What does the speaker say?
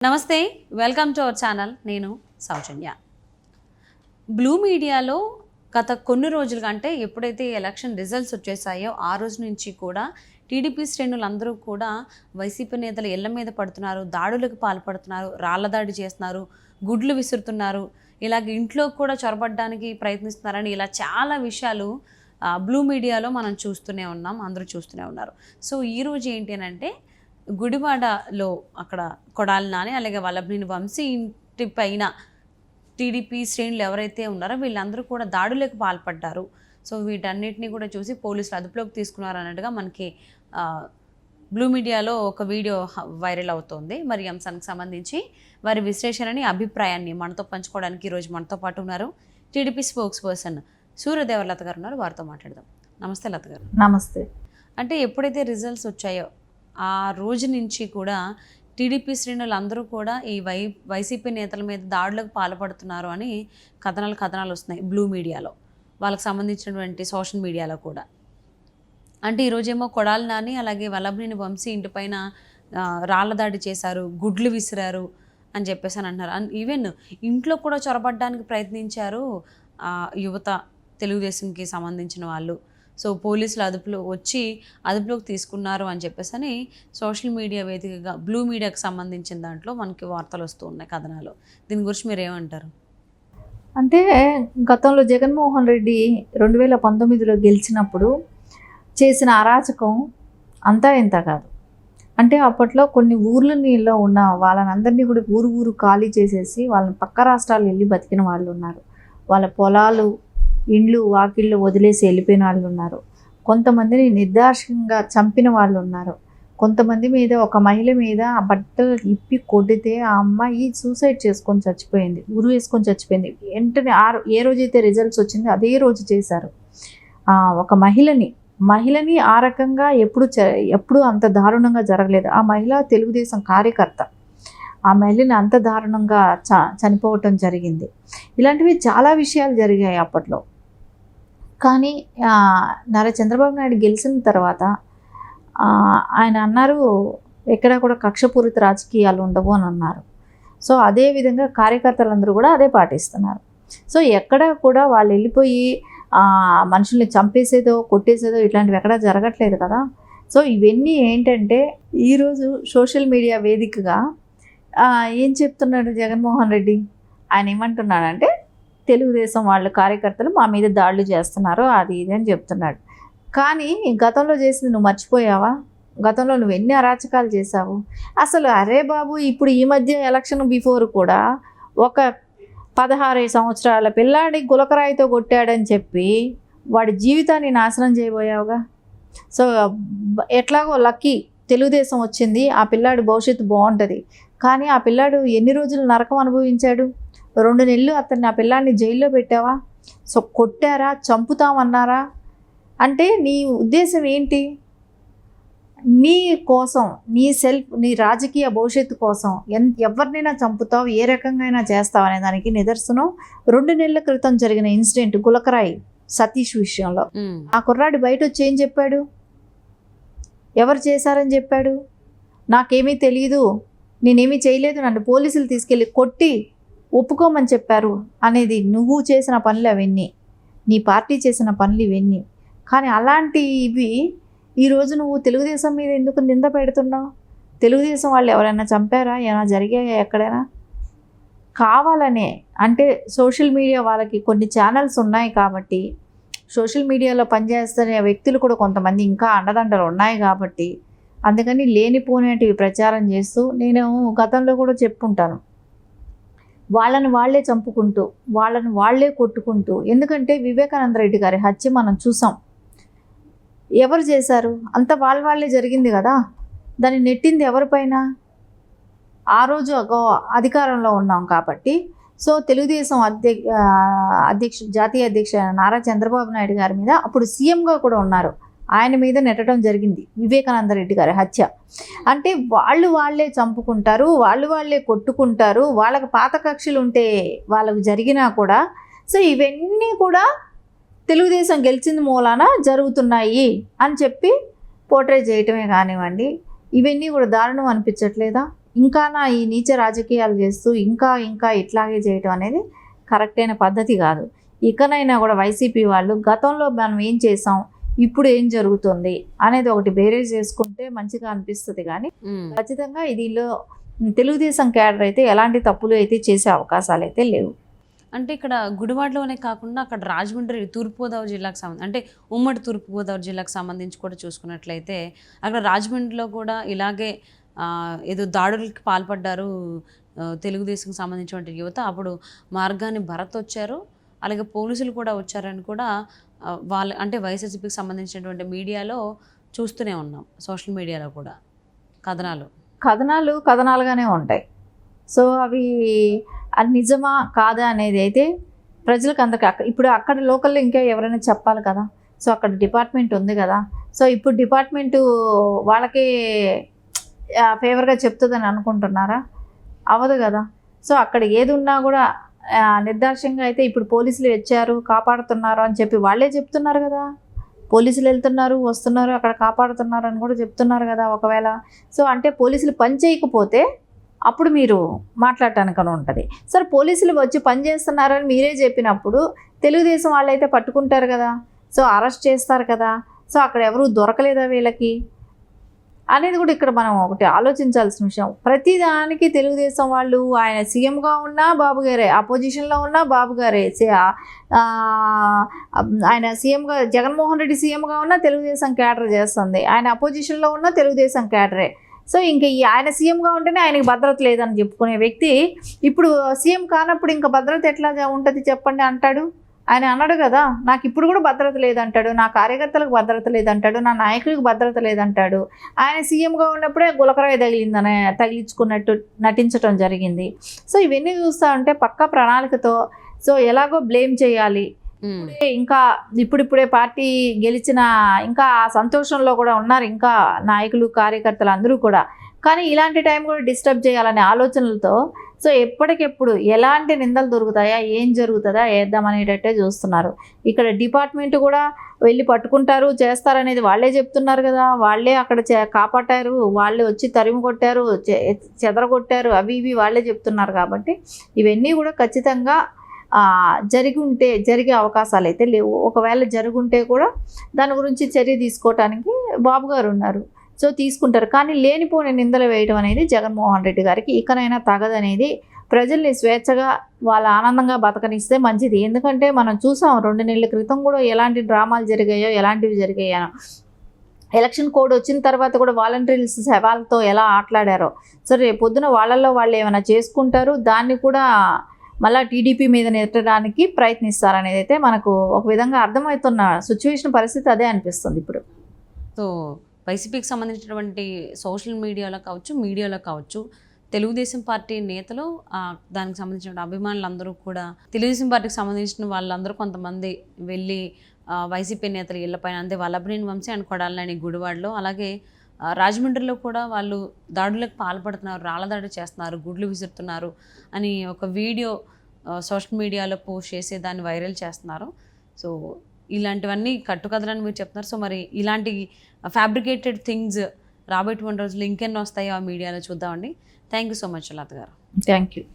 నమస్తే, welcome to our channel. నేను సౌజన్య. Blue మీడియాలో గత కొన్ని రోజులుగా అంటే ఎప్పుడైతే ఎలక్షన్ రిజల్ట్స్ వచ్చేసాయో ఆ రోజు నుంచి కూడా టీడీపీ శ్రేణులందరూ కూడా వైసీపీ నేతలు ఇళ్ల మీద పడుతున్నారు, దాడులకు పాల్పడుతున్నారు, రాళ్ల దాడి చేస్తున్నారు, గుడ్లు విసురుతున్నారు, ఇలాగ ఇంట్లో కూడా చొరబడ్డానికి ప్రయత్నిస్తున్నారని ఇలా చాలా విషయాలు బ్లూ మీడియాలో మనం చూస్తూనే ఉన్నాం, అందరూ చూస్తూనే ఉన్నారు. సో ఈరోజు ఏంటి అని అంటే గుడివాడలో అక్కడ కొడాలి నాని అలాగే వల్లభనేని వంశీ ఇంటి పైన టీడీపీ శ్రేణులు ఎవరైతే ఉన్నారో వీళ్ళందరూ కూడా దాడులకు పాల్పడ్డారు. సో వీటన్నిటిని కూడా చూసి పోలీసులు అదుపులోకి తీసుకున్నారు అన్నట్టుగా మనకి బ్లూ మీడియాలో ఒక వీడియో వైరల్ అవుతోంది. మరి ఈ అంశానికి సంబంధించి వారి విశ్లేషణని అభిప్రాయాన్ని మనతో పంచుకోవడానికి ఈరోజు మనతో పాటు ఉన్నారు టీడీపీ స్పోక్స్ పర్సన్ సూర్యదేవర లత గారు ఉన్నారు. వారితో మాట్లాడదాం. నమస్తే లత గారు. నమస్తే. అంటే ఎప్పుడైతే రిజల్ట్స్ వచ్చాయో ఆ రోజు నుంచి కూడా టీడీపీ శ్రేణులు అందరూ కూడా ఈ వైసీపీ నేతల మీద దాడులకు పాల్పడుతున్నారు అని కథనాలు వస్తున్నాయి బ్లూ మీడియాలో, వాళ్ళకి సంబంధించినటువంటి సోషల్ మీడియాలో కూడా. అంటే ఈరోజేమో కొడాలి నాని అలాగే వల్లభనేని వంశీ ఇంటిపైన రాళ్ల దాడి చేశారు, గుడ్లు విసిరారు అని చెప్పేసి అని అంటున్నారు. ఈవెన్ ఇంట్లో కూడా చొరబడ్డానికి ప్రయత్నించారు యువత, తెలుగుదేశంకి సంబంధించిన వాళ్ళు. సో పోలీసులు అదుపులోకి తీసుకున్నారు అని చెప్పేసి అని సోషల్ మీడియా వేదికగా బ్లూ మీడియాకి సంబంధించిన దాంట్లో మనకి వార్తలు వస్తూ ఉన్నాయి, కథనాలు. దీని గురించి మీరు ఏమంటారు? అంటే గతంలో జగన్మోహన్ రెడ్డి 2019లో గెలిచినప్పుడు చేసిన అరాచకం అంతా ఇంత కాదు. అంటే అప్పట్లో కొన్ని ఊర్లలో ఉన్న వాళ్ళనందరినీ కూడా ఊరు ఖాళీ చేసేసి వాళ్ళని పక్క రాష్ట్రాలు వెళ్ళి బతికిన వాళ్ళు ఉన్నారు. వాళ్ళ పొలాలు, ఇండ్లు, వాకిళ్ళు వదిలేసి వెళ్ళిపోయిన వాళ్ళు ఉన్నారు. కొంతమందిని నిర్దాక్షిణ్యంగా చంపిన వాళ్ళు ఉన్నారు. కొంతమంది మీద, ఒక మహిళ మీద బట్టలు ఇప్పి కొడితే ఆ అమ్మాయి సూసైడ్ చేసుకొని చచ్చిపోయింది, ఉరి వేసుకొని చచ్చిపోయింది. వెంటనే ఏ రోజైతే రిజల్ట్స్ వచ్చిందో అదే రోజు చేశారు. ఒక మహిళని ఆ రకంగా ఎప్పుడు అంత దారుణంగా జరగలేదు. ఆ మహిళ తెలుగుదేశం కార్యకర్త. ఆ మహిళని అంత దారుణంగా చనిపోవటం జరిగింది. ఇలాంటివి చాలా విషయాలు జరిగాయి అప్పట్లో. కానీ నారా చంద్రబాబు నాయుడు గెలిచిన తర్వాత ఆయన అన్నారు, ఎక్కడా కూడా కక్షపూరిత రాజకీయాలు ఉండవు అని అన్నారు. సో అదేవిధంగా కార్యకర్తలందరూ కూడా అదే పాటిస్తున్నారు. సో ఎక్కడ కూడా వాళ్ళు వెళ్ళిపోయి మనుషుల్ని చంపేసేదో కొట్టేసేదో ఇట్లాంటివి ఎక్కడా జరగట్లేదు కదా. సో ఇవన్నీ ఏంటంటే ఈరోజు సోషల్ మీడియా వేదికగా ఏం చెప్తున్నాడు జగన్మోహన్ రెడ్డి? ఆయన ఏమంటున్నాడంటే తెలుగుదేశం వాళ్ళ కార్యకర్తలు మా మీద దాడులు చేస్తున్నారు, అది ఇది అని చెప్తున్నాడు. కానీ గతంలో చేసింది నువ్వు మర్చిపోయావా? గతంలో నువ్వు ఎన్ని అరాచకాలు చేశావు అసలు? అరే బాబు, ఇప్పుడు ఈ మధ్య ఎలక్షన్ బిఫోర్ కూడా ఒక 16 సంవత్సరాల పిల్లాడి గులకరాయితో కొట్టాడని చెప్పి వాడి జీవితాన్ని నాశనం చేయబోయావుగా. సో ఎట్లాగో లక్కీ తెలుగుదేశం వచ్చింది, ఆ పిల్లాడి భవిష్యత్తు బాగుంటుంది. కానీ ఆ పిల్లాడు ఎన్ని రోజులు నరకం అనుభవించాడు? 2 నెలలు ఆ పిల్లాడిని జైల్లో పెట్టావా? సో కొట్టారా, చంపుతామన్నారా? అంటే నీ ఉద్దేశం ఏంటి? నీ కోసం, నీ రాజకీయ భవిష్యత్తు కోసం ఎవరినైనా చంపుతావు, ఏ రకంగా అయినా చేస్తావు అనే దానికి నిదర్శనం 2 నెలల క్రితం జరిగిన ఇన్సిడెంట్ గులకరాయి సతీష్ విషయంలో. ఆ కుర్రాడు బయట వచ్చి ఏం చెప్పాడు? ఎవరు చేశారని చెప్పాడు? నాకేమీ తెలియదు, నేనేమీ చేయలేదు, నన్ను పోలీసులు తీసుకెళ్ళి కొట్టి ఒప్పుకోమని చెప్పారు అనేది నువ్వు చేసిన పనులు అవన్నీ, నీ పార్టీ చేసిన పనులు ఇవన్నీ. కానీ అలాంటివి ఈరోజు నువ్వు తెలుగుదేశం మీద ఎందుకు నింద పెడుతున్నావు? తెలుగుదేశం వాళ్ళు ఎవరైనా చంపారా? ఏమైనా జరిగాయా ఎక్కడైనా? కావాలనే అంటే సోషల్ మీడియా వాళ్ళకి కొన్ని ఛానల్స్ ఉన్నాయి కాబట్టి, సోషల్ మీడియాలో పనిచేస్తున్న వ్యక్తులు కూడా కొంతమంది ఇంకా అండదండలు ఉన్నాయి కాబట్టి అందుకని లేనిపోనేటివి ప్రచారం చేస్తూ, నేను గతంలో కూడా చెప్పుకుంటాను, వాళ్ళని వాళ్ళే చంపుకుంటూ, వాళ్ళని వాళ్ళే కొట్టుకుంటూ. ఎందుకంటే వివేకానంద రెడ్డి గారి హత్య మనం చూసాం. ఎవరు చేశారు? అంత వాళ్ళే జరిగింది కదా. దాన్ని నెట్టింది ఎవరిపైన? ఆ రోజు అధికారంలో ఉన్నాం కాబట్టి. సో తెలుగుదేశం జాతీయ అధ్యక్షుడు నారా చంద్రబాబు నాయుడు గారి మీద అప్పుడు సీఎంగా కూడా ఉన్నారు, ఆయన మీద నెట్టడం జరిగింది వివేకానంద రెడ్డి గారి హత్య. అంటే వాళ్ళే చంపుకుంటారు, వాళ్ళే కొట్టుకుంటారు, వాళ్ళకి పాత కక్షలు ఉంటే వాళ్ళకు జరిగినా కూడా. సో ఇవన్నీ కూడా తెలుగుదేశం గెలిచింది మూలాన జరుగుతున్నాయి అని చెప్పి పోర్ట్రే చేయటమే కానివ్వండి, ఇవన్నీ కూడా దారుణం అనిపించట్లేదా? ఇంకా ఈ నీచ రాజకీయాలు చేస్తూ ఇంకా ఇంకా ఇట్లాగే చేయటం అనేది కరెక్ట్ అయిన పద్ధతి కాదు. ఇకనైనా కూడా వైసీపీ వాళ్ళు గతంలో మనం ఏం చేసాం, ఇప్పుడు ఏం జరుగుతుంది అనేది ఒకటి బేరేజ్ చేసుకుంటే మంచిగా అనిపిస్తుంది. కానీ ఖచ్చితంగా దీనిలో తెలుగుదేశం క్యాడర్ అయితే ఎలాంటి తప్పులు అయితే చేసే అవకాశాలు అయితే లేవు. అంటే ఇక్కడ గుడివాడలోనే కాకుండా అక్కడ రాజమండ్రి తూర్పుగోదావరి జిల్లాకు సంబంధించి, అంటే ఉమ్మడి తూర్పుగోదావరి జిల్లాకు సంబంధించి కూడా చూసుకున్నట్లయితే అక్కడ రాజమండ్రిలో కూడా ఇలాగే ఏదో దాడులకి పాల్పడ్డారు తెలుగుదేశంకి సంబంధించిన యువత. అప్పుడు మార్గాన్ని భరత్ వచ్చారు, అలాగే పోలీసులు కూడా వచ్చారని కూడా వాళ్ళ అంటే వైఎస్ఆర్సీపీకి సంబంధించినటువంటి మీడియాలో చూస్తూనే ఉన్నాం. సోషల్ మీడియాలో కూడా కథనాలుగానే ఉంటాయి. సో అవి అది నిజమా కాదా అనేది అయితే ప్రజలకు అందరికీ ఇప్పుడు అక్కడ లోకల్లో ఇంకా ఎవరైనా చెప్పాలి కదా. సో అక్కడ డిపార్ట్మెంట్ ఉంది కదా. సో ఇప్పుడు డిపార్ట్మెంటు వాళ్ళకి ఫేవర్గా చెప్తుందని అనుకుంటున్నారా? అవ్వదు కదా. సో అక్కడ ఏది ఉన్నా కూడా నిర్దాక్ష్యంగా అయితే ఇప్పుడు పోలీసులు వచ్చారు కాపాడుతున్నారు అని చెప్పి వాళ్ళే చెప్తున్నారు కదా. పోలీసులు వెళ్తున్నారు వస్తున్నారు అక్కడ కాపాడుతున్నారు అని కూడా చెప్తున్నారు కదా ఒకవేళ. సో అంటే పోలీసులు పని చేయకపోతే అప్పుడు మీరు మాట్లాడటానికని ఉంటుంది. సరే పోలీసులు వచ్చి పని చేస్తున్నారని మీరే చెప్పినప్పుడు తెలుగుదేశం వాళ్ళు అయితే పట్టుకుంటారు కదా. సో అరెస్ట్ చేస్తారు కదా. సో అక్కడ ఎవరు దొరకలేదా వీళ్ళకి అనేది కూడా ఇక్కడ మనం ఒకటి ఆలోచించాల్సిన విషయం. ప్రతిదానికి తెలుగుదేశం వాళ్ళు ఆయన సీఎంగా ఉన్నా బాబు గారే, అపోజిషన్లో ఉన్నా బాబు గారే, ఆయన సీఎంగా జగన్మోహన్ రెడ్డి సీఎంగా ఉన్నా తెలుగుదేశం క్యాడర్ చేస్తుంది, ఆయన అపోజిషన్లో ఉన్నా తెలుగుదేశం క్యాడరే. సో ఇంకా ఆయన సీఎంగా ఉంటేనే ఆయనకి భద్రత లేదని చెప్పుకునే వ్యక్తి ఇప్పుడు సీఎం కానప్పుడు ఇంకా భద్రత ఎట్లా ఉంటుంది చెప్పండి అంటాడు. ఆయన అన్నాడు కదా, నాకు ఇప్పుడు కూడా భద్రత లేదంటాడు, నా కార్యకర్తలకు భద్రత లేదంటాడు, నా నాయకులకు భద్రత లేదంటాడు. ఆయన సీఎంగా ఉన్నప్పుడే గులకరాయి తగిలించుకున్నట్టు నటించడం జరిగింది. సో ఇవన్నీ చూస్తూ ఉంటే పక్కా ప్రణాళికతో సో ఎలాగో బ్లేమ్ చేయాలి. ఇంకా ఇప్పుడిప్పుడే పార్టీ గెలిచిన ఇంకా సంతోషంలో కూడా ఉన్నారు ఇంకా నాయకులు కార్యకర్తలు అందరూ కూడా. కానీ ఇలాంటి టైం కూడా డిస్టర్బ్ చేయాలనే ఆలోచనలతో సో ఎప్పటికెప్పుడు ఎలాంటి నిందలు దొరుకుతాయా ఏం జరుగుతుందా వేద్దామనేటట్టే చూస్తున్నారు. ఇక్కడ డిపార్ట్మెంట్ కూడా వెళ్ళి పట్టుకుంటారు చేస్తారనేది వాళ్ళే చెప్తున్నారు కదా. వాళ్ళే అక్కడ కాపాటారు, వాళ్ళే వచ్చి తరిమి కొట్టారు, చెదరగొట్టారు, అవి ఇవి వాళ్ళే చెప్తున్నారు. కాబట్టి ఇవన్నీ కూడా ఖచ్చితంగా జరిగే అవకాశాలు అయితే లేవు. ఒకవేళ జరుగుంటే కూడా దాని గురించి చర్య తీసుకోవటానికి బాబు గారు ఉన్నారు. సో తీసుకుంటారు. కానీ లేనిపోని నిందలు వేయడం అనేది జగన్మోహన్ రెడ్డి గారికి ఇకనైనా తగదనేది, ప్రజల్ని స్వేచ్ఛగా వాళ్ళ ఆనందంగా బతకనిస్తే మంచిది. ఎందుకంటే మనం చూసాం 2 నెలల క్రితం కూడా ఎలాంటి డ్రామాలు జరిగాయో ఎలాంటివి జరిగాయో. ఎలక్షన్ కోడ్ వచ్చిన తర్వాత కూడా వాలంటీర్స్ సవాల్తో ఎలా ఆటలాడారో. సో రేపు పొద్దున వాళ్ళల్లో వాళ్ళు ఏమైనా చేసుకుంటారు, దాన్ని కూడా మళ్ళీ టీడీపీ మీద నెట్టడానికి ప్రయత్నిస్తారనేది అయితే మనకు ఒక విధంగా అర్థమవుతున్న సిచ్యువేషన్ పరిస్థితి అదే అనిపిస్తుంది ఇప్పుడు. సో వైసీపీకి సంబంధించినటువంటి సోషల్ మీడియాలో కావచ్చు తెలుగుదేశం పార్టీ నేతలు దానికి సంబంధించిన అభిమానులందరూ కూడా తెలుగుదేశం పార్టీకి సంబంధించిన వాళ్ళందరూ కొంతమంది వెళ్ళి వైసీపీ నేతలు ఇళ్లపైన, అంతే వల్లభనేని వంశీ అండ్ కొడాలని గుడివాడలో, అలాగే రాజమండ్రిలో కూడా వాళ్ళు దాడులకు పాల్పడుతున్నారు, రాళ్ళ దాడి చేస్తున్నారు, గుడ్లు విసురుతున్నారు అని ఒక వీడియో సోషల్ మీడియాలో పోస్ట్ చేసి దాన్ని వైరల్ చేస్తున్నారు. సో ఇలాంటివన్నీ కట్టుకథలని మీరు చెప్తున్నారు. సో మరి ఇలాంటి ఫ్యాబ్రికేటెడ్ థింగ్స్ రాబోయేటువంటి రోజులు ఇంకెన్నో వస్తాయో ఆ మీడియాలో చూద్దామండి. థ్యాంక్ యూ సో మచ్ లత గారు. Thank you.